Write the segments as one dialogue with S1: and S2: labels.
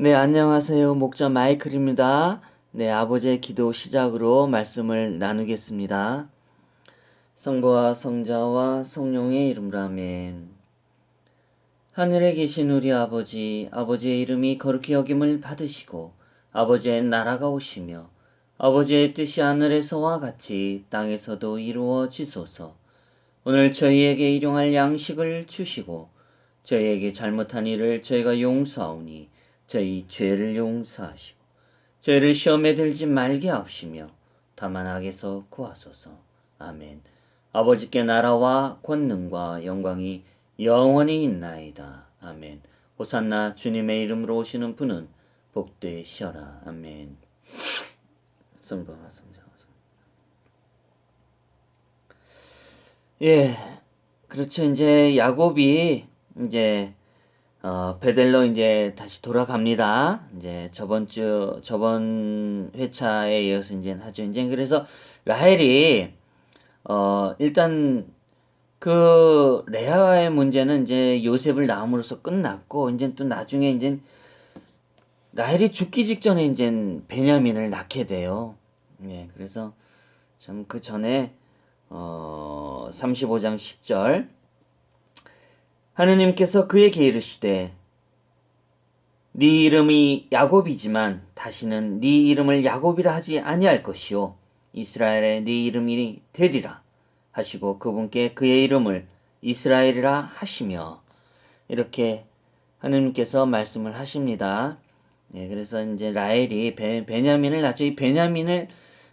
S1: 네, 안녕하세요. 목자 마이클입니다. 네, 아버지의 기도 시작으로 말씀을 나누겠습니다. 성부와 성자와 성령의 이름으로 아멘. 하늘에 계신 우리 아버지, 아버지의 이름이 거룩히 여김을 받으시고 아버지의 나라가 오시며 아버지의 뜻이 하늘에서와 같이 땅에서도 이루어지소서. 오늘 저희에게 일용할 양식을 주시고 저희에게 잘못한 일을 저희가 용서하오니 저희 죄를 용서하시고 저희를 시험에 들지 말게 하옵시며 다만 악에서 구하소서. 아멘. 아버지께 나라와 권능과 영광이 영원히 있나이다. 아멘. 호산나 주님의 이름으로 오시는 분은 복되시어라. 아멘. 성부와 성자와 예, 그렇죠. 이제 야곱이 이제 베델로 이제 다시 돌아갑니다. 이제 저번 회차에 이어서 이제 하죠. 이제 그래서 라헬이 일단 그 레아의 문제는 이제 요셉을 낳음으로써 끝났고, 이제 또 나중에 이제 라헬이 죽기 직전에 이제 베냐민을 낳게 돼요. 예, 그래서 참 그 전에 35장 10절 하느님께서 그에게 이르시되 네 이름이 야곱이지만 다시는 네 이름을 야곱이라 하지 아니할 것이요 이스라엘의 네 이름이 되리라 하시고 그분께 그의 이름을 이스라엘이라 하시며 이렇게 하느님께서 말씀을 하십니다. 예, 그래서 이제 라헬이 베냐민을 낳죠. 이 베냐민을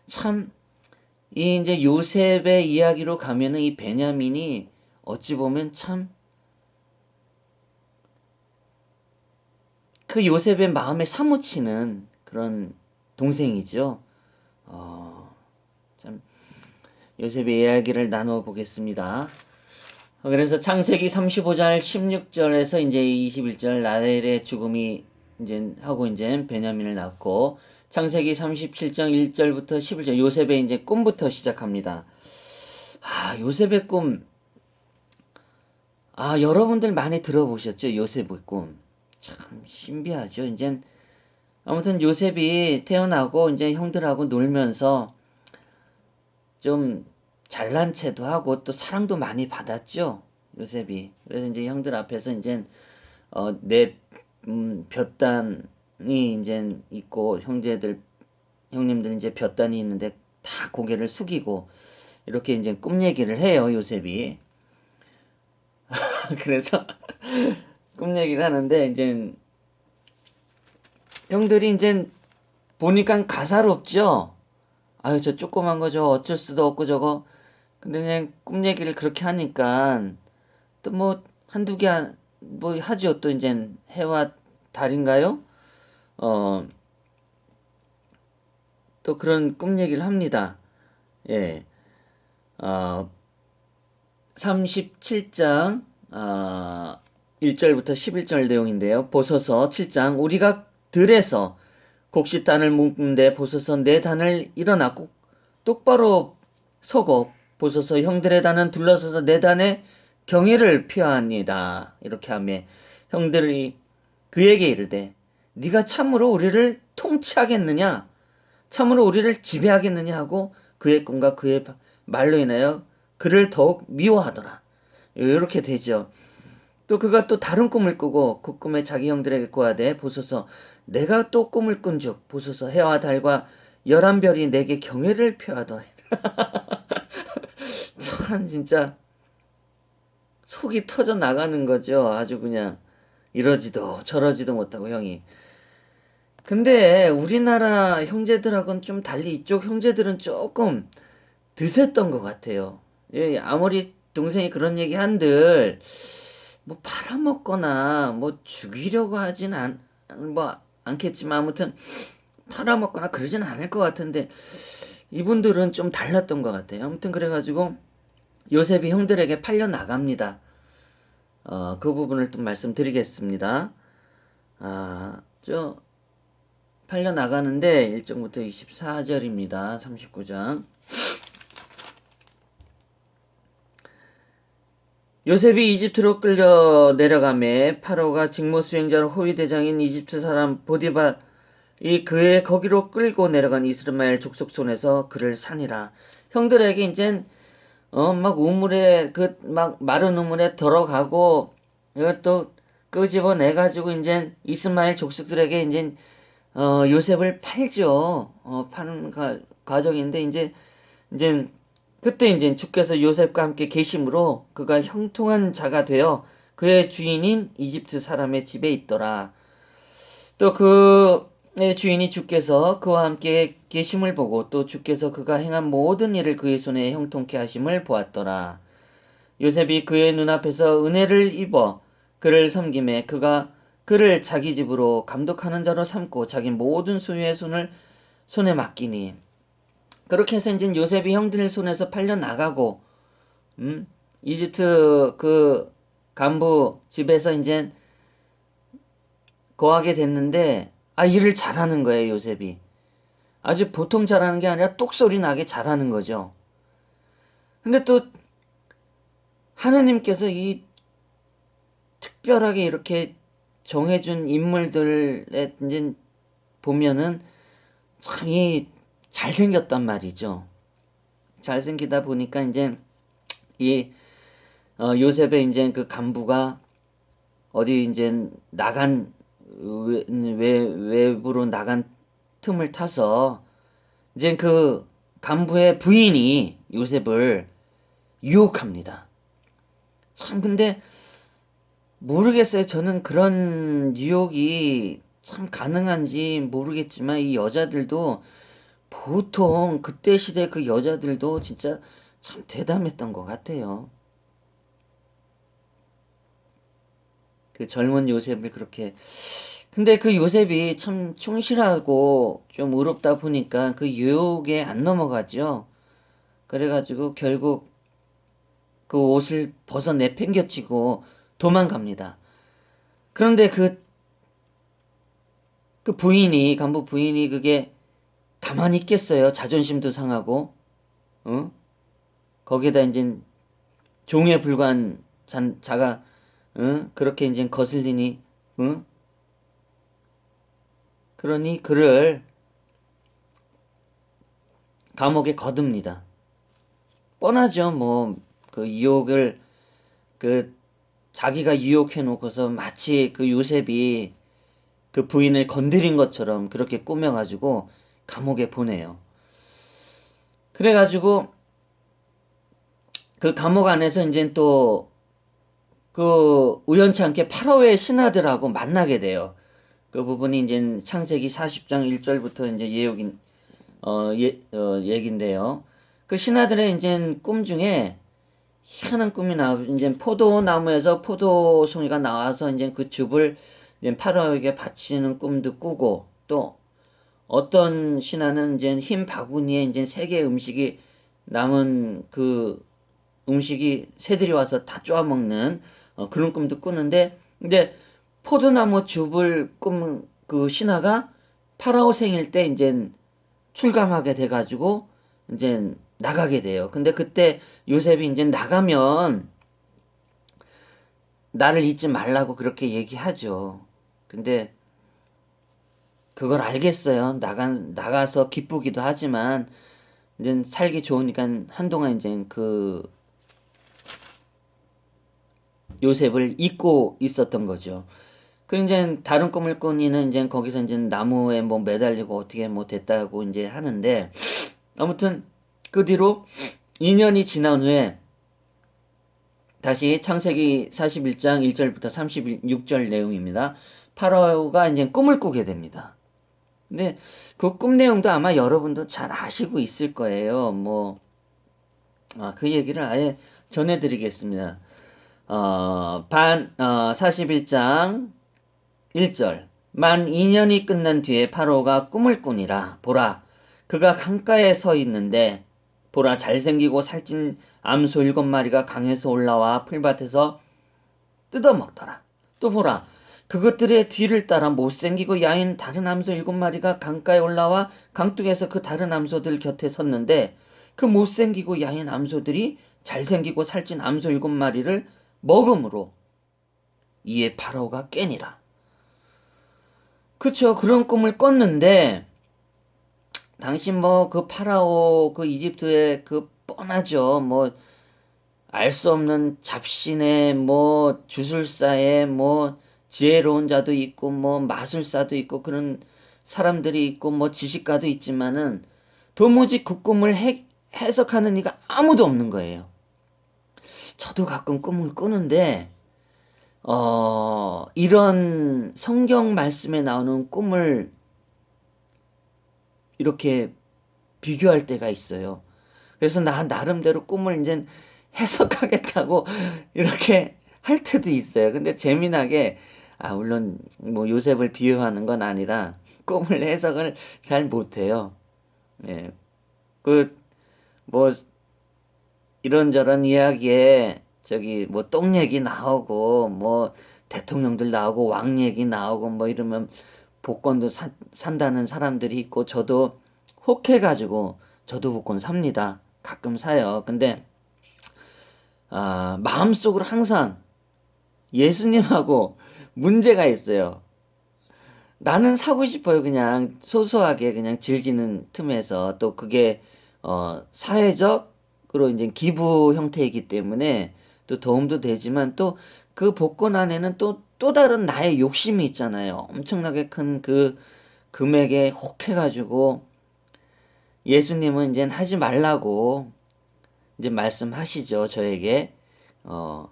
S1: 참 이 이제 요셉의 이야기로 가면은 이 베냐민이 어찌 보면 참 그 요셉의 마음에 사무치는 그런 동생이죠. 참 요셉의 이야기를 나누어 보겠습니다. 그래서 창세기 35장 16절에서 이제 21절 라헬의 죽음이 이제 하고 이제 베냐민을 낳고 창세기 37장 1절부터 11절 요셉의 이제 꿈부터 시작합니다. 요셉의 꿈. 여러분들 많이 들어보셨죠? 요셉의 꿈. 참 신비하죠. 이제 아무튼 요셉이 태어나고 이제 형들하고 놀면서 좀 잘난 체도 하고 또 사랑도 많이 받았죠. 요셉이. 그래서 이제 형들 앞에서 이제 내 볕단이 이제 있고 형님들 이제 볕단이 있는데 다 고개를 숙이고 이렇게 이제 꿈 얘기를 해요, 요셉이. 그래서 꿈 얘기를 하는데 이제 형들이 이제 보니까 가사롭죠. 아유 저 조그만 거 저 어쩔 수도 없고 저거. 근데 그냥 꿈 얘기를 그렇게 하니까 또 뭐 한두 개 뭐 하죠. 또 이제 해와 달인가요? 어, 또 그런 꿈 얘기를 합니다. 예. 어, 37장 1절부터 11절 내용인데요. 보소서 7장 우리가 들에서 곡식단을 묶는데 보소서 내 단을 일어나 꼭 똑바로 서고 보소서 형들의 단은 둘러서서 내 단에 경애를 표하니라. 이렇게 하며 형들이 그에게 이르되 네가 참으로 우리를 통치하겠느냐 참으로 우리를 지배하겠느냐 하고 그의 꿈과 그의 말로 인하여 그를 더욱 미워하더라. 이렇게 되죠. 또 그가 또 다른 꿈을 꾸고 그 꿈에 자기 형들에게 고하되 보소서 내가 또 꿈을 꾼즉 보소서 해와 달과 열한 별이 내게 경외를 표하더라. 참 진짜 속이 터져 나가는 거죠. 아주 그냥 이러지도 저러지도 못하고 형이. 근데 우리나라 형제들하고는 좀 달리 이쪽 형제들은 조금 드셌던 것 같아요. 예, 아무리 동생이 그런 얘기 한들 뭐 팔아먹거나 뭐 죽이려고 하진 뭐 않겠지만 아무튼 팔아먹거나 그러진 않을 것 같은데 이분들은 좀 달랐던 것 같아요. 아무튼 그래가지고 요셉이 형들에게 팔려 나갑니다. 그 부분을 또 말씀드리겠습니다. 저 팔려 나가는데 1절부터 24절입니다. 39장. 요셉이 이집트로 끌려 내려가매 파로가 직무 수행자로 호위 대장인 이집트 사람 보디발이 그의 거기로 끌고 내려간 이스마엘 족속 손에서 그를 산이라. 형들에게 이젠 막 우물에 막 마른 우물에 들어가고 이것도 끄집어내 가지고 이제 이스마엘 족속들에게 이제 요셉을 팔죠. 파는 과정인데 이제 그때 이제 주께서 요셉과 함께 계심으로 그가 형통한 자가 되어 그의 주인인 이집트 사람의 집에 있더라. 또 그의 주인이 주께서 그와 함께 계심을 보고 또 주께서 그가 행한 모든 일을 그의 손에 형통케 하심을 보았더라. 요셉이 그의 눈앞에서 은혜를 입어 그를 섬김에 그가 그를 자기 집으로 감독하는 자로 삼고 자기 모든 소유의 손에 맡기니 그렇게 해서 이제 요셉이 형들 손에서 팔려 나가고 이집트 그 간부 집에서 이제 거하게 됐는데 일을 잘하는 거예요, 요셉이. 아주 보통 잘하는 게 아니라 똑소리 나게 잘하는 거죠. 근데 또 하나님께서 이 특별하게 이렇게 정해준 인물들에 이제 보면은 참 이 잘생겼단 말이죠. 잘생기다 보니까 이제 이 요셉의 이제 그 간부가 어디 이제 나간 외부로 나간 틈을 타서 이제 그 간부의 부인이 요셉을 유혹합니다. 참 근데 모르겠어요. 저는 그런 유혹이 참 가능한지 모르겠지만 이 여자들도 보통 그때 시대 그 여자들도 진짜 참 대담했던 것 같아요. 그 젊은 요셉을 그렇게. 근데 그 요셉이 참 충실하고 좀 의롭다 보니까 그 유혹에 안 넘어가죠. 그래가지고 결국 그 옷을 벗어 내팽겨치고 도망갑니다. 그런데 그 부인이, 간부 부인이 그게 가만히 있겠어요. 자존심도 상하고, 어? 거기에다 이제 종에 불과한 자가, 그렇게 이제 거슬리니, 그러니 그를 감옥에 거둡니다. 뻔하죠. 뭐, 그 유혹을, 그, 자기가 유혹해 놓고서 마치 그 요셉이 그 부인을 건드린 것처럼 그렇게 꾸며가지고 감옥에 보내요. 그래가지고 그 감옥 안에서 이제 또 그 우연치 않게 파라오의 신하들하고 만나게 돼요. 그 부분이 이제 창세기 40장 1절부터 이제 얘긴데요. 그 신하들의 이제 꿈 중에 희한한 꿈이 나오고 이제 포도나무에서 포도송이가 나와서 이제 그 즙을 이제 파라오에게 바치는 꿈도 꾸고 또 어떤 신하는 이제 흰 바구니에 이제 세 개의 음식이 남은 그 음식이 새들이 와서 다 쪼아먹는 그런 꿈도 꾸는데 근데 포도나무 즙을 꿈 그 신하가 파라오 생일 때 이제 출감하게 돼가지고 이제 나가게 돼요. 근데 그때 요셉이 이제 나가면 나를 잊지 말라고 그렇게 얘기하죠. 근데 그걸 알겠어요. 나가서 기쁘기도 하지만 이제 살기 좋으니까 한동안 이제 그 요셉을 잊고 있었던 거죠. 그 이제 다른 꿈을 꾼 이는 이제 거기서 이제 나무에 뭐 매달리고 어떻게 뭐 됐다고 이제 하는데 아무튼 그 뒤로 2년이 지난 후에 다시 창세기 41장 1절부터 36절 내용입니다. 파라오가 이제 꿈을 꾸게 됩니다. 근데 그 꿈 내용도 아마 여러분도 잘 아시고 있을 거예요. 뭐, 그 얘기를 아예 전해드리겠습니다. 41장 1절. 만 2년이 끝난 뒤에 파로가 꿈을 꾸니라. 보라, 그가 강가에 서 있는데, 보라, 잘생기고 살찐 암소 7마리가 강에서 올라와 풀밭에서 뜯어먹더라. 또 보라, 그것들의 뒤를 따라 못생기고 야인 다른 암소 7마리가 강가에 올라와 강둑에서 그 다른 암소들 곁에 섰는데 그 못생기고 야인 암소들이 잘생기고 살찐 암소 7마리를 먹음으로 이에 파라오가 깨니라. 그쵸. 그런 꿈을 꿨는데 당시 뭐 그 파라오 그 이집트의 그 뻔하죠. 뭐 알 수 없는 잡신의 뭐 주술사의 뭐 지혜로운 자도 있고 뭐 마술사도 있고 그런 사람들이 있고 뭐 지식가도 있지만은 도무지 그 꿈을 해석하는 이가 아무도 없는 거예요. 저도 가끔 꿈을 꾸는데 이런 성경 말씀에 나오는 꿈을 이렇게 비교할 때가 있어요. 그래서 나 나름대로 꿈을 이제 해석하겠다고 이렇게 할 때도 있어요. 근데 재미나게, 물론 뭐 요셉을 비유하는 건 아니라 꿈을 해석을 잘 못해요. 예. 그, 뭐, 이런저런 이야기에 저기 뭐 똥 얘기 나오고 뭐 대통령들 나오고 왕 얘기 나오고 뭐 이러면 복권도 산다는 사람들이 있고 저도 혹해가지고 저도 복권 삽니다. 가끔 사요. 근데 마음속으로 항상 예수님하고 문제가 있어요. 나는 사고 싶어요. 그냥 소소하게 그냥 즐기는 틈에서 또 그게 사회적으로 이제 기부 형태이기 때문에 또 도움도 되지만 또 그 복권 안에는 또 다른 나의 욕심이 있잖아요. 엄청나게 큰 그 금액에 혹해가지고 예수님은 이제 하지 말라고 이제 말씀하시죠. 저에게. 어,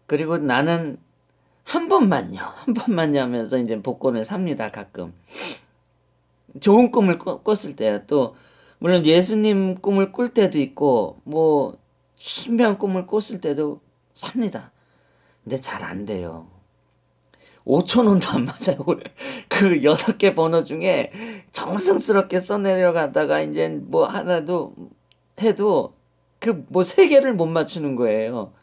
S1: 그리고 나는 한 번만요 하면서 이제 복권을 삽니다. 가끔. 좋은 꿈을 꿨을 때요. 또 물론 예수님 꿈을 꿀 때도 있고 뭐 신비한 꿈을 꿨을 때도 삽니다. 근데 잘 안 돼요. 5천 원도 안 맞아요. 그 6개 번호 중에 정성스럽게 써내려가다가 이제 뭐 하나도 해도 그 뭐 3개를 못 맞추는 거예요.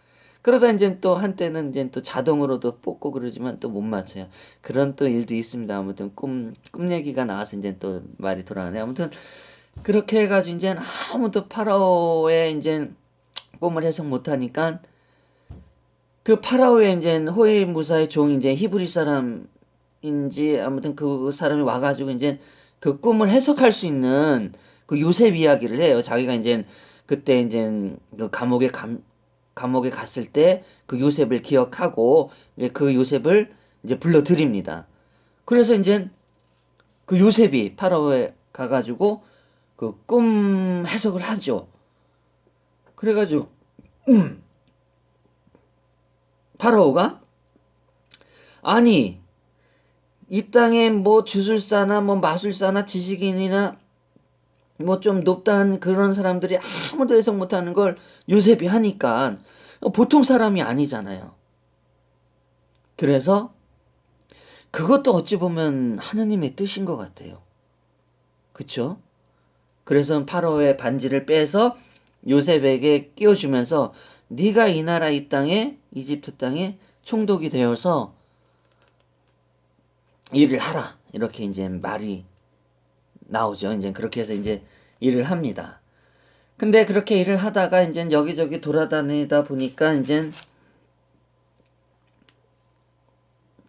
S1: 그러다 이제 또 한때는 이제 또 자동으로도 뽑고 그러지만 또 못 맞춰요. 그런 또 일도 있습니다. 아무튼 꿈 얘기가 나와서 이제 또 말이 돌아가네. 아무튼 그렇게 해가지고 이제 아무도 파라오의 이제 꿈을 해석 못하니까 그 파라오의 이제 호위무사의 종 이제 히브리 사람인지 아무튼 그 사람이 와가지고 이제 그 꿈을 해석할 수 있는 그 요셉 이야기를 해요. 자기가 이제 그때 이제 그 감옥에 갔을 때 그 요셉을 기억하고 이제 그 요셉을 이제 불러들입니다. 그래서 이제 그 요셉이 파라오에 가가지고 그 꿈 해석을 하죠. 그래가지고 파라오가 아니 이 땅에 뭐 주술사나 뭐 마술사나 지식인이나 뭐 좀 높다는 그런 사람들이 아무도 해석 못하는 걸 요셉이 하니까 보통 사람이 아니잖아요. 그래서 그것도 어찌 보면 하느님의 뜻인 것 같아요. 그쵸? 그래서 파라오의 반지를 빼서 요셉에게 끼워주면서 네가 이 나라 이 땅에 이집트 땅에 총독이 되어서 일을 하라. 이렇게 이제 말이 나오죠. 이제 그렇게 해서 이제 일을 합니다. 근데 그렇게 일을 하다가 이제 여기저기 돌아다니다 보니까 이제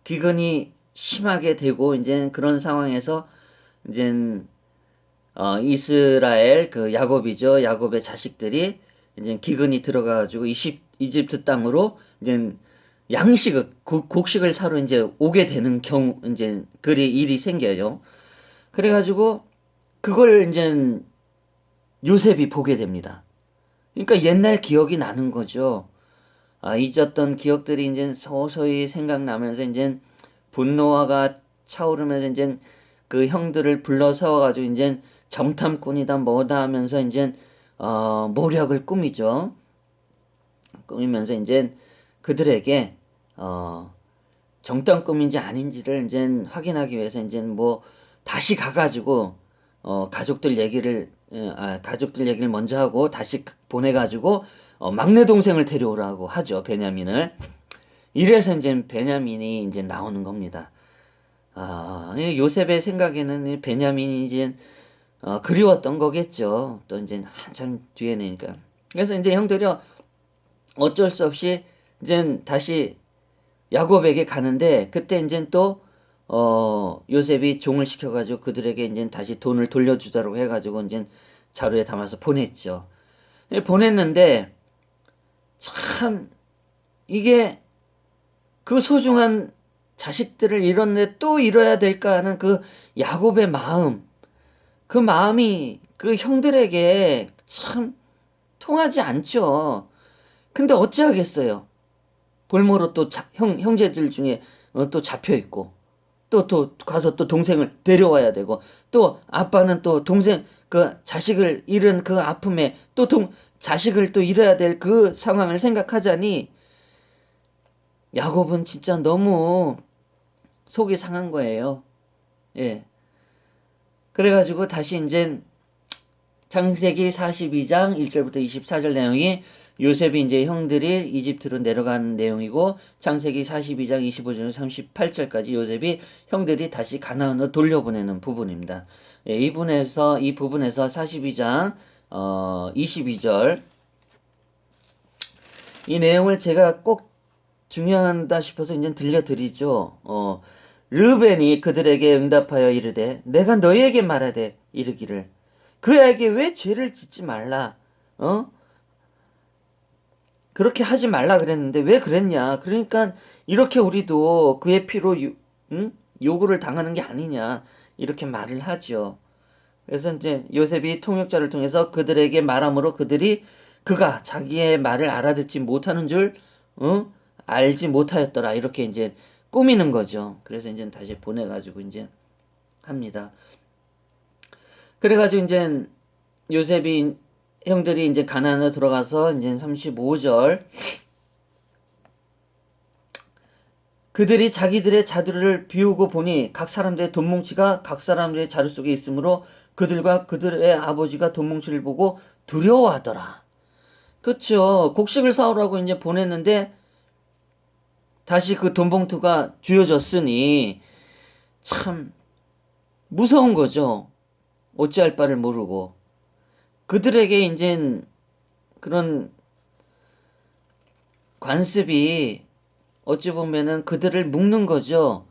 S1: 기근이 심하게 되고 이제 그런 상황에서 이제 이스라엘 그 야곱이죠. 야곱의 자식들이 이제 기근이 들어가가지고 이집트 땅으로 이제 양식을 곡식을 사러 이제 오게 되는 경우 이제 그리 일이 생겨요. 그래가지고 그걸 이제 요셉이 보게 됩니다. 그러니까 옛날 기억이 나는 거죠. 잊었던 기억들이 이제 서서히 생각나면서 이제 분노가 차오르면서 이제 그 형들을 불러 세워가지고 이제 정탐꾼이다 뭐다 하면서 이제 모략을 꾸미죠. 꾸미면서 이제 그들에게 정탐꾼인지 아닌지를 이제 확인하기 위해서 이제 뭐 다시 가가지고 가족들 얘기를 먼저 하고 다시 보내가지고 막내 동생을 데려오라고 하죠. 베냐민을. 이래서 이제 베냐민이 이제 나오는 겁니다. 이 요셉의 생각에는 이 베냐민이 이제 그리웠던 거겠죠. 또 이제 한참 뒤에니까. 그래서 이제 형들이 어쩔 수 없이 이제 다시 야곱에게 가는데 그때 이제 또 요셉이 종을 시켜가지고 그들에게 이제 다시 돈을 돌려주자고 해가지고 이제 자루에 담아서 보냈죠. 보냈는데 참 이게 그 소중한 자식들을 잃었는데 또 잃어야 될까 하는 그 야곱의 마음, 그 마음이 그 형들에게 참 통하지 않죠. 근데 어찌하겠어요. 볼모로 또 형제들 중에 또 잡혀 있고 또 가서 또 동생을 데려와야 되고 또 아빠는 또 동생 그 자식을 잃은 그 아픔에 또 자식을 또 잃어야 될 그 상황을 생각하자니 야곱은 진짜 너무 속이 상한 거예요. 예. 그래가지고 다시 이제 창세기 42장 1절부터 24절 내용이 요셉이 이제 형들이 이집트로 내려간 내용이고 창세기 42장 25절에서 38절까지 요셉이 형들이 다시 가나안으로 돌려보내는 부분입니다. 예, 이 부분에서 42장 22절 이 내용을 제가 꼭 중요하다 싶어서 이제 들려드리죠. 르벤이 그들에게 응답하여 이르되 내가 너희에게 말하되 이르기를 그에게 왜 죄를 짓지 말라. 그렇게 하지 말라 그랬는데 왜 그랬냐. 그러니까 이렇게 우리도 그의 피로 요구를 당하는 게 아니냐. 이렇게 말을 하죠. 그래서 이제 요셉이 통역자를 통해서 그들에게 말함으로 그가 자기의 말을 알아듣지 못하는 줄 알지 못하였더라. 이렇게 이제 꾸미는 거죠. 그래서 이제 다시 보내가지고 이제 합니다. 그래가지고 이제 요셉이 형들이 이제 가나안으로 들어가서 이제 35절 그들이 자기들의 자루를 비우고 보니 각 사람들의 돈뭉치가 각 사람들의 자루 속에 있으므로 그들과 그들의 아버지가 돈뭉치를 보고 두려워하더라. 그렇죠. 곡식을 사오라고 이제 보냈는데 다시 그 돈봉투가 쥐어졌으니 참 무서운 거죠. 어찌할 바를 모르고 그들에게 이제 그런 관습이 어찌 보면은 그들을 묶는 거죠.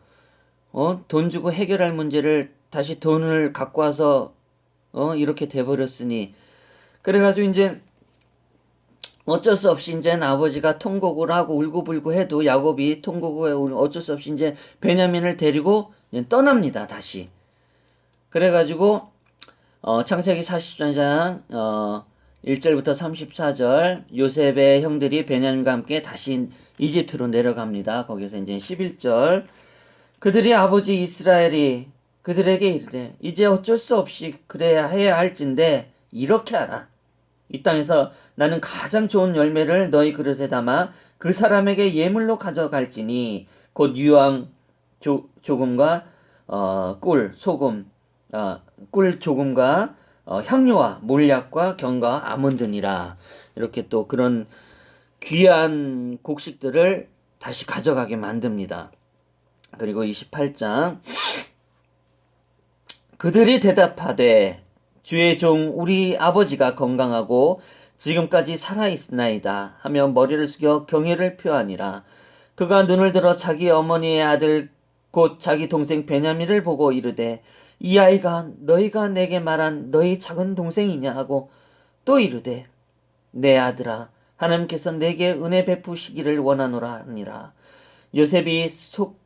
S1: 돈 주고 해결할 문제를 다시 돈을 갖고 와서 이렇게 돼버렸으니 그래가지고 이제 어쩔 수 없이 이제 아버지가 통곡을 하고 울고불고 해도 야곱이 통곡을 하고 어쩔 수 없이 이제 베냐민을 데리고 이제 떠납니다. 다시. 그래가지고 창세기 40장 1절부터 34절 요셉의 형들이 베냐민과 함께 다시 이집트로 내려갑니다. 거기서 이제 11절 그들이 아버지 이스라엘이 그들에게 이르되 이제 어쩔 수 없이 그래야 해야 할진데 이렇게 하라. 이 땅에서 나는 가장 좋은 열매를 너희 그릇에 담아 그 사람에게 예물로 가져갈지니 곧 유황 조금과 꿀 소금 꿀 조금과 향료와 몰약과 견과 아몬드니라. 이렇게 또 그런 귀한 곡식들을 다시 가져가게 만듭니다. 그리고 28장 그들이 대답하되 주의 종 우리 아버지가 건강하고 지금까지 살아있나이다 하며 머리를 숙여 경외를 표하니라. 그가 눈을 들어 자기 어머니의 아들 곧 자기 동생 베냐민을 보고 이르되 이 아이가 너희가 내게 말한 너희 작은 동생이냐 하고 또 이르되 내 아들아 하나님께서 내게 은혜 베푸시기를 원하노라 하니라. 요셉이 속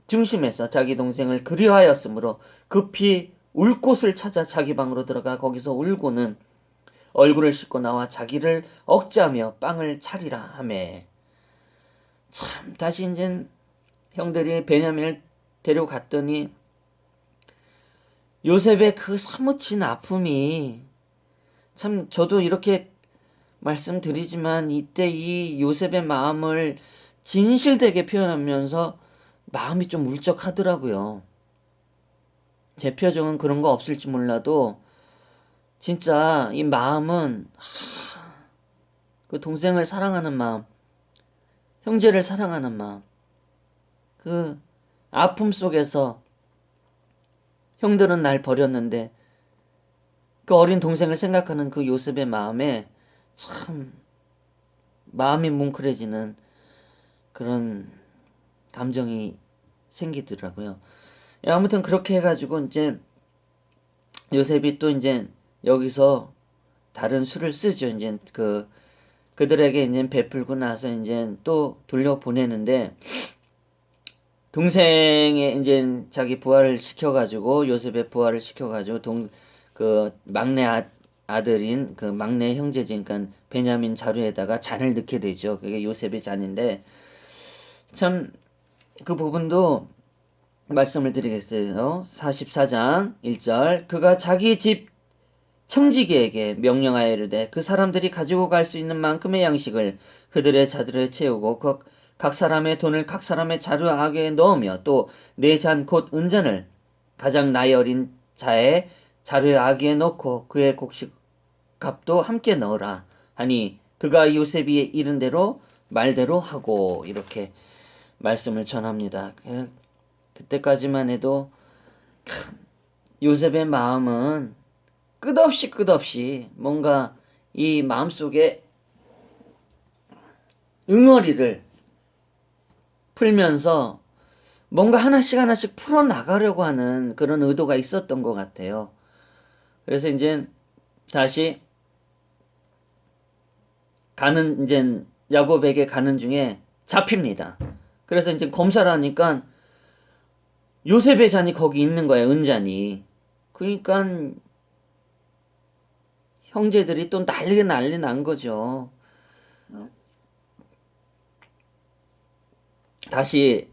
S1: 중심에서 자기 동생을 그리하였으므로 급히 울 곳을 찾아 자기 방으로 들어가 거기서 울고는 얼굴을 씻고 나와 자기를 억제하며 빵을 차리라 하매 참 다시 이제 형들이 베냐민을 데려갔더니 요셉의 그 사무친 아픔이 참 저도 이렇게 말씀드리지만 이때 이 요셉의 마음을 진실되게 표현하면서 마음이 좀 울적하더라고요. 제 표정은 그런 거 없을지 몰라도 진짜 이 마음은 그 동생을 사랑하는 마음, 형제를 사랑하는 마음, 그 아픔 속에서 형들은 날 버렸는데 그 어린 동생을 생각하는 그 요셉의 마음에 참 마음이 뭉클해지는 그런 감정이 생기더라고요. 아무튼 그렇게 해가지고 이제 요셉이 또 이제 여기서 다른 수를 쓰죠. 이제 그들에게 이제 베풀고 나서 이제 또 돌려보내는데 동생의 이제 자기 부하를 시켜가지고 요셉의 부하를 시켜가지고 그 막내 아들인 그 막내 형제지 그러니까 베냐민 자루에다가 잔을 넣게 되죠. 그게 요셉의 잔인데 참 그 부분도 말씀을 드리겠어요. 44장 1절 그가 자기 집 청지기에게 명령하여 이르되 그 사람들이 가지고 갈 수 있는 만큼의 양식을 그들의 자들에 채우고 각 사람의 돈을 각 사람의 자루 아귀에 넣으며 또 네 잔 곧 은잔을 가장 나이 어린 자의 자루의 아귀에 넣고 그의 곡식 값도 함께 넣으라 하니 그가 요셉이 이른 대로 말대로 하고 이렇게 말씀을 전합니다. 그때까지만 해도 요셉의 마음은 끝없이 뭔가 이 마음속에 응어리를 풀면서 뭔가 하나씩 풀어나가려고 하는 그런 의도가 있었던 것 같아요. 그래서 이제 다시 이제 야곱에게 가는 중에 잡힙니다. 그래서 이제 검사를 하니까 요셉의 잔이 거기 있는 거예요, 은잔이. 그러니까 형제들이 또 난리 난 거죠. 다시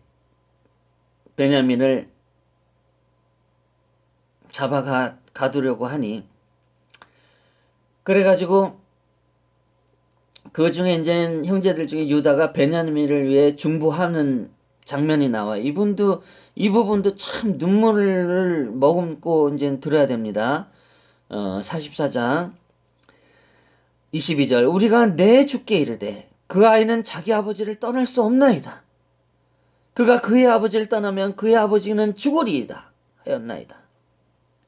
S1: 베냐민을 가두려고 하니 그래가지고 그 중에 이제 형제들 중에 유다가 베냐민을 위해 중보하는 장면이 나와. 이 부분도 참 눈물을 머금고 이제 들어야 됩니다. 44장 22절 우리가 내 주께 이르되 그 아이는 자기 아버지를 떠날 수 없나이다. 그가 그의 아버지를 떠나면 그의 아버지는 죽으리이다 하였나이다.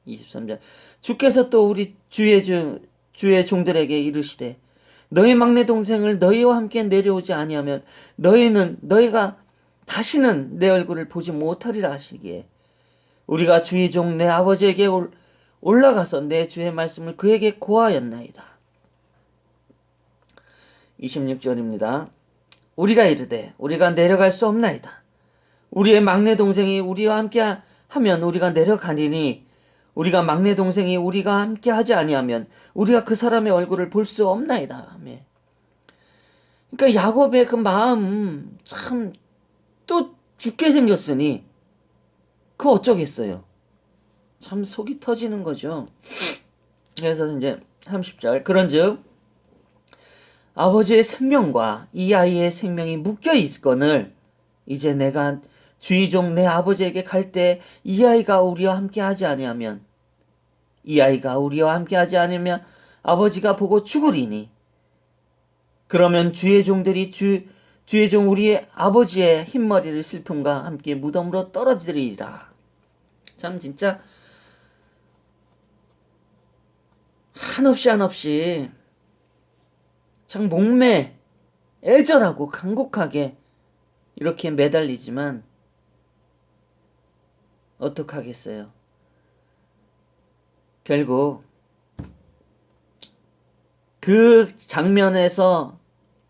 S1: 23절 주께서 또 우리 주의 종들에게 이르시되 너희 막내 동생을 너희와 함께 내려오지 아니하면 너희가 다시는 내 얼굴을 보지 못하리라 하시기에 우리가 주의 종 내 아버지에게 올라가서 내 주의 말씀을 그에게 고하였나이다. 26절입니다. 우리가 이르되 우리가 내려갈 수 없나이다. 우리의 막내 동생이 우리와 함께 하면 우리가 내려가리니 우리가 막내 동생이 우리가 함께 하지 아니하면 우리가 그 사람의 얼굴을 볼 수 없나이다. 그러니까 야곱의 그 마음 참 또 죽게 생겼으니 그 어쩌겠어요. 참 속이 터지는 거죠. 그래서 이제 30절 그런즉 아버지의 생명과 이 아이의 생명이 묶여 있거늘 이제 내가 주의 종 내 아버지에게 갈 때 이 아이가 우리와 함께 하지 아니하면 아버지가 보고 죽으리니 그러면 주의 종들이 주의 종 우리의 아버지의 흰머리를 슬픔과 함께 무덤으로 떨어지리라. 참 진짜 한없이 참 애절하고 간곡하게 이렇게 매달리지만 어떡하겠어요. 결국 그 장면에서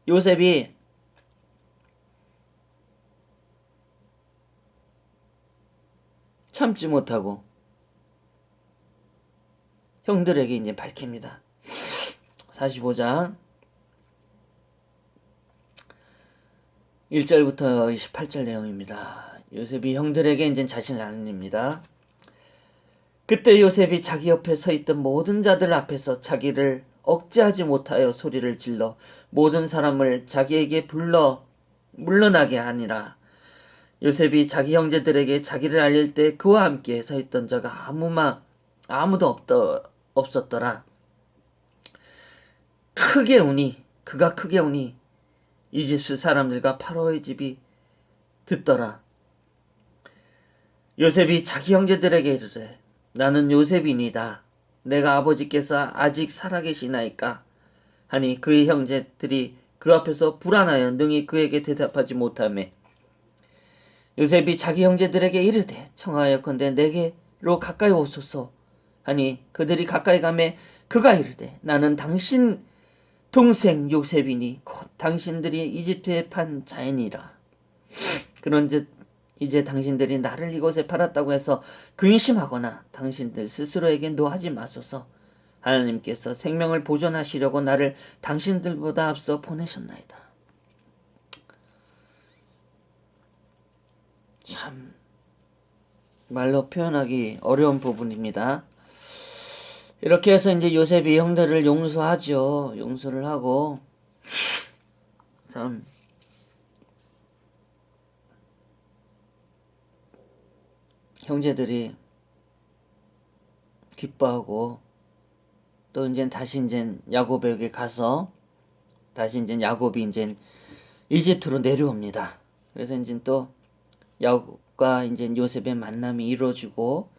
S1: 요셉이 참지 못하고 형들에게 이제 밝힙니다. 45장 1절부터 28절 내용입니다. 요셉이 형들에게 이제 자신을 나눕니다. 그때 요셉이 자기 옆에 서 있던 모든 자들 앞에서 자기를 억제하지 못하여 소리를 질러 모든 사람을 자기에게 물러나게 하니라. 요셉이 자기 형제들에게 자기를 알릴 때 그와 함께 서 있던 자가 아무도 없었더라. 그가 크게 우니 이집트 사람들과 파로의 집이 듣더라. 요셉이 자기 형제들에게 이르되 나는 요셉이니다. 내가 아버지께서 아직 살아계시나이까 하니 그의 형제들이 그 앞에서 불안하여 능히 그에게 대답하지 못하매 요셉이 자기 형제들에게 이르되 청하여건대 내게로 가까이 오소서 하니 그들이 가까이 가매 그가 이르되 나는 당신 동생 요셉이니 곧 당신들이 이집트에 판 자이니라. 그런즉 이제 당신들이 나를 이곳에 팔았다고 해서 근심하거나 당신들 스스로에게 노하지 마소서. 하나님께서 생명을 보존하시려고 나를 당신들보다 앞서 보내셨나이다. 참 말로 표현하기 어려운 부분입니다. 이렇게 해서 이제 요셉이 형들을 용서하죠. 용서를 하고 참 형제들이 기뻐하고 또 이제 다시 이제 야곱에게 가서 다시 이제 야곱이 이제 이집트로 내려옵니다. 그래서 이제 또 야곱과 이제 요셉의 만남이 이루어지고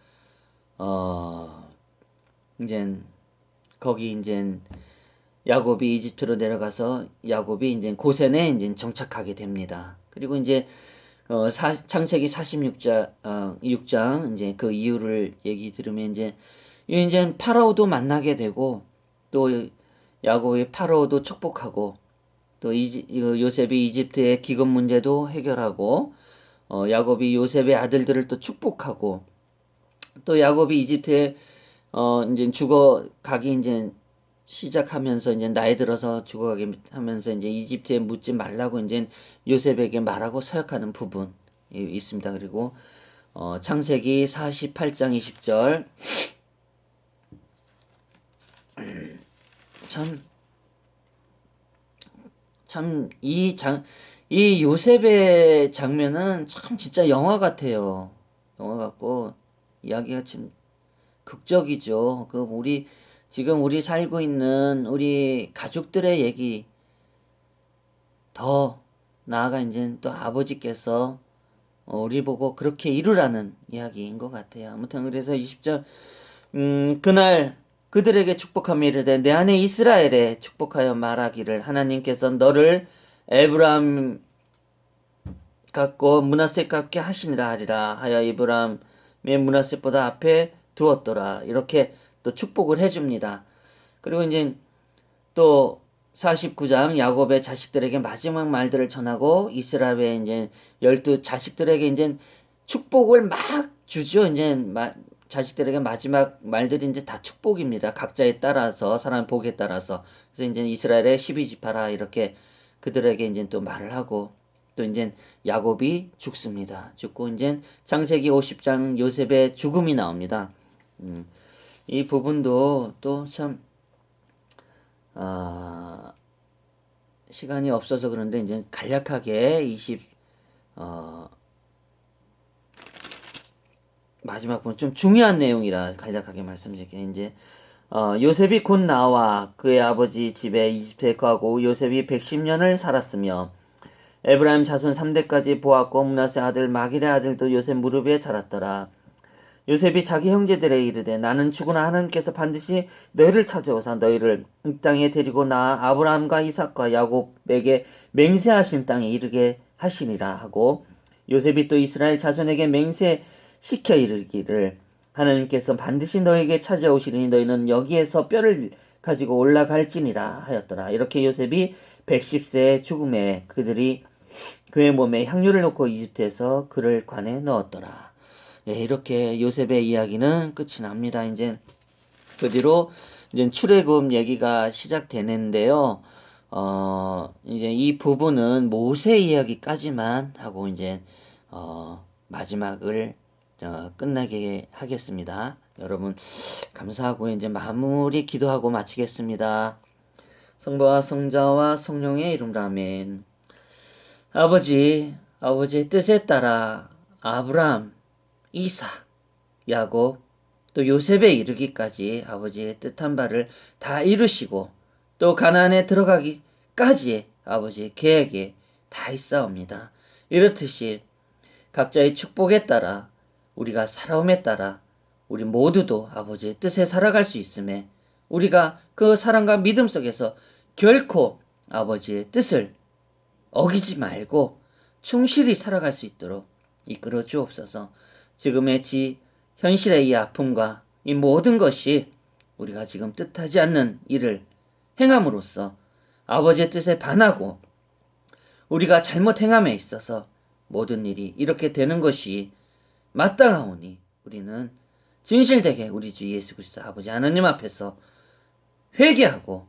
S1: 이제 거기 이제 야곱이 이집트로 내려가서 야곱이 이제 고센에 이제 정착하게 됩니다. 그리고 이제 창세기 46장 6장 이제 그 이유를 얘기 들으면 이제 파라오도 만나게 되고 또 야곱이 파라오도 축복하고 또 요셉이 이집트의 기금 문제도 해결하고 야곱이 요셉의 아들들을 또 축복하고 또 야곱이 이집트에 이제 죽어가기 이제 시작하면서 이제 나이 들어서 죽어가게 하면서 이제 이집트에 묻지 말라고 이제 요셉에게 말하고 서약하는 부분이 있습니다. 그리고 창세기 48장 20절 이 요셉의 장면은 참 진짜 영화 같아요. 영화 같고 이야기가 참 극적이죠. 지금 우리 살고 있는 우리 가족들의 얘기 더 나아가 이제 또 아버지께서 우리 보고 그렇게 이루라는 이야기인 것 같아요. 아무튼 그래서 20절 그날 그들에게 축복하며 이르되 내 안에 이스라엘에 축복하여 말하기를 하나님께서 너를 에브라임 같고 므낫세 같게 하시니라 하리라 하여 에브라임의 므낫세보다 앞에 두었더라. 이렇게 또 축복을 해줍니다. 그리고 이제 또 49장 야곱의 자식들에게 마지막 말들을 전하고 이스라엘의 이제 12 자식들에게 이제 축복을 막 주죠. 이제 자식들에게 마지막 말들이 이제 다 축복입니다. 각자에 따라서 사람 복에 따라서. 그래서 이제 이스라엘의 12지파라 이렇게 그들에게 이제 또 말을 하고 또 이제 야곱이 죽습니다. 죽고 이제 창세기 50장 요셉의 죽음이 나옵니다. 이 부분도 또 참 시간이 없어서 그런데 이제 간략하게 마지막 부분 좀 중요한 내용이라 간략하게 말씀드릴게요. 이제 요셉이 곧 나와 그의 아버지 집에 이집트에 거하고 요셉이 110년을 살았으며 에브라임 자손 3대까지 보았고 므낫세 아들 마길의 아들도 요셉 무릎 위에 자랐더라. 요셉이 자기 형제들에 이르되 나는 죽으나 하나님께서 반드시 너희를 찾아오사 너희를 이 땅에 데리고 나아 아브라함과 이삭과 야곱에게 맹세하신 땅에 이르게 하시니라 하고 요셉이 또 이스라엘 자손에게 맹세시켜 이르기를 하나님께서 반드시 너에게 찾아오시리니 너희는 여기에서 뼈를 가지고 올라갈지니라 하였더라. 이렇게 요셉이 110세의 죽음에 그들이 그의 몸에 향유를 놓고 이집트에서 그를 관에 넣었더라. 네, 이렇게 요셉의 이야기는 끝이 납니다. 이제 그 뒤로 이제 출애굽 얘기가 시작되는데요. 이제 이 부분은 모세 이야기까지만 하고 이제 마지막을 끝나게 하겠습니다. 여러분 감사하고 이제 마무리 기도하고 마치겠습니다. 성부와 성자와 성령의 이름으로 아멘. 아버지의 뜻에 따라 아브라함, 이삭, 야곱, 또 요셉에 이르기까지 아버지의 뜻한 바를 다 이루시고 또 가나안에 들어가기까지 아버지의 계획에 다 있사옵니다. 이렇듯이 각자의 축복에 따라 우리가 살아옴에 따라 우리 모두도 아버지의 뜻에 살아갈 수 있음에 우리가 그 사랑과 믿음 속에서 결코 아버지의 뜻을 어기지 말고 충실히 살아갈 수 있도록 이끌어 주옵소서. 지금의 현실의 이 아픔과 이 모든 것이 우리가 지금 뜻하지 않는 일을 행함으로써 아버지의 뜻에 반하고 우리가 잘못 행함에 있어서 모든 일이 이렇게 되는 것이 마땅하오니 우리는 진실되게 우리 주 예수 그리스도 아버지 하나님 앞에서 회개하고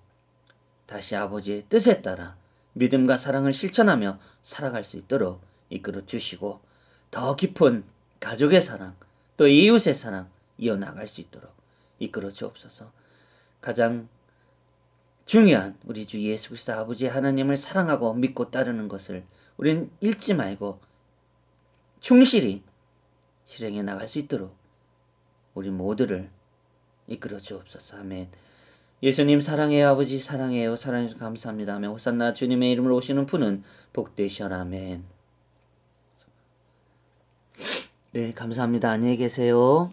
S1: 다시 아버지의 뜻에 따라 믿음과 사랑을 실천하며 살아갈 수 있도록 이끌어 주시고 더 깊은 가족의 사랑 또 이웃의 사랑 이어나갈 수 있도록 이끌어 주옵소서. 가장 중요한 우리 주 예수 그리스도 아버지 하나님을 사랑하고 믿고 따르는 것을 우린 잃지 말고 충실히 실행해 나갈 수 있도록 우리 모두를 이끌어 주옵소서. 아멘. 예수님 사랑해요. 아버지 사랑해요. 사랑해주셔서 감사합니다. 아멘. 호산나 주님의 이름으로 오시는 분은 복되시어라. 아멘. 네, 감사합니다. 안녕히 계세요.